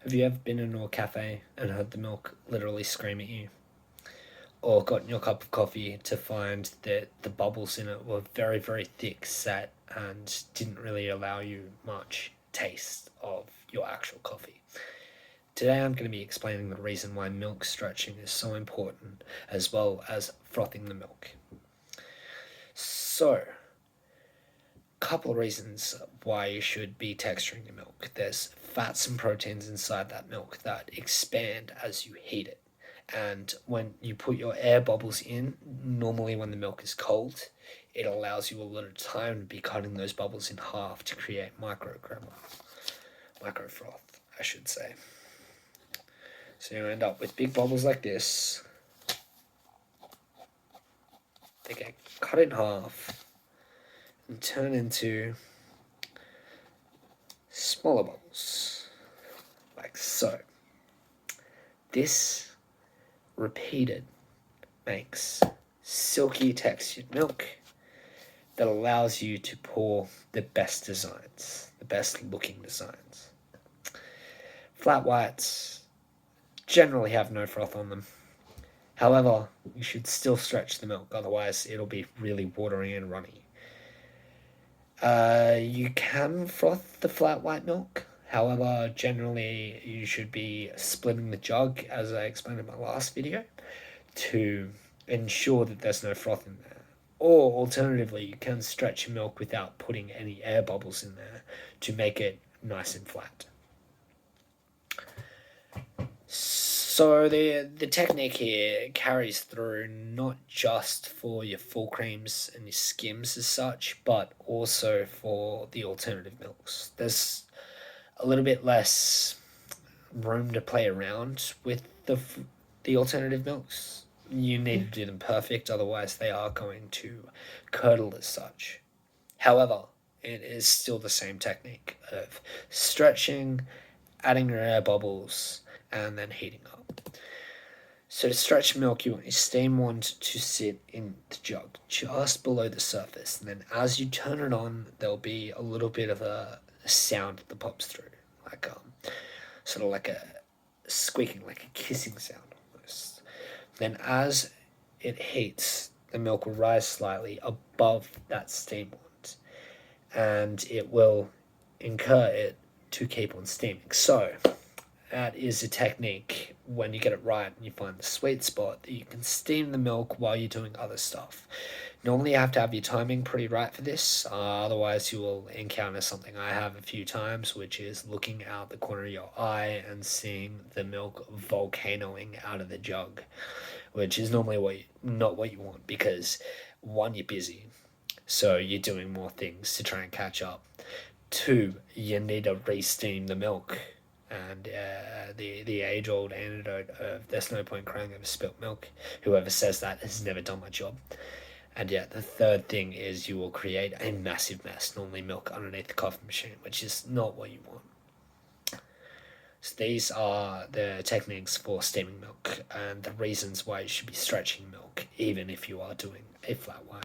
Have you ever been in a cafe and heard the milk literally scream at you? Or gotten your cup of coffee to find that the bubbles in it were very, very thick set and didn't really allow you much taste of your actual coffee? Today I'm going to be explaining the reason why milk stretching is so important, as well as frothing the milk. So, couple of reasons why you should be texturing your milk. There's fats and proteins inside that milk that expand as you heat it. And when you put your air bubbles in, normally when the milk is cold, it allows you a lot of time to be cutting those bubbles in half to create micro froth, I should say. So you end up with big bubbles like this. They get cut in half and turn into smaller bubbles, like so. This repeated makes silky textured milk that allows you to pour the best designs, the best looking designs. Flat whites generally have no froth on them. However, you should still stretch the milk, otherwise it'll be really watery and runny. You can froth the flat white milk. However, generally you should be splitting the jug, as I explained in my last video, to ensure that there's no froth in there. Or alternatively, you can stretch your milk without putting any air bubbles in there to make it nice and flat. So the technique here carries through not just for your full creams and your skims as such, but also for the alternative milks. There's a little bit less room to play around with the alternative milks. You need to do them perfect, otherwise they are going to curdle as such. However, it is still the same technique of stretching, adding your air bubbles, and then heating up. So to stretch milk, you want your steam wand to sit in the jug just below the surface, and then as you turn it on, there'll be a little bit of a sound that pops through, like sort of like a squeaking, like a kissing sound almost. Then as it heats, the milk will rise slightly above that steam wand, and it will incur it to keep on steaming. So that is a technique when you get it right and you find the sweet spot that you can steam the milk while you're doing other stuff. Normally you have to have your timing pretty right for this, otherwise you will encounter something I have a few times, which is looking out the corner of your eye and seeing the milk volcanoing out of the jug, which is normally not what you want, because one, you're busy, so you're doing more things to try and catch up. Two, you need to re-steam the milk, and the age-old antidote of there's no point crying over spilt milk. Whoever says that has never done my job. And yeah, the third thing is you will create a massive mess, normally milk underneath the coffee machine, which is not what you want. So these are the techniques for steaming milk and the reasons why you should be stretching milk, even if you are doing a flat white.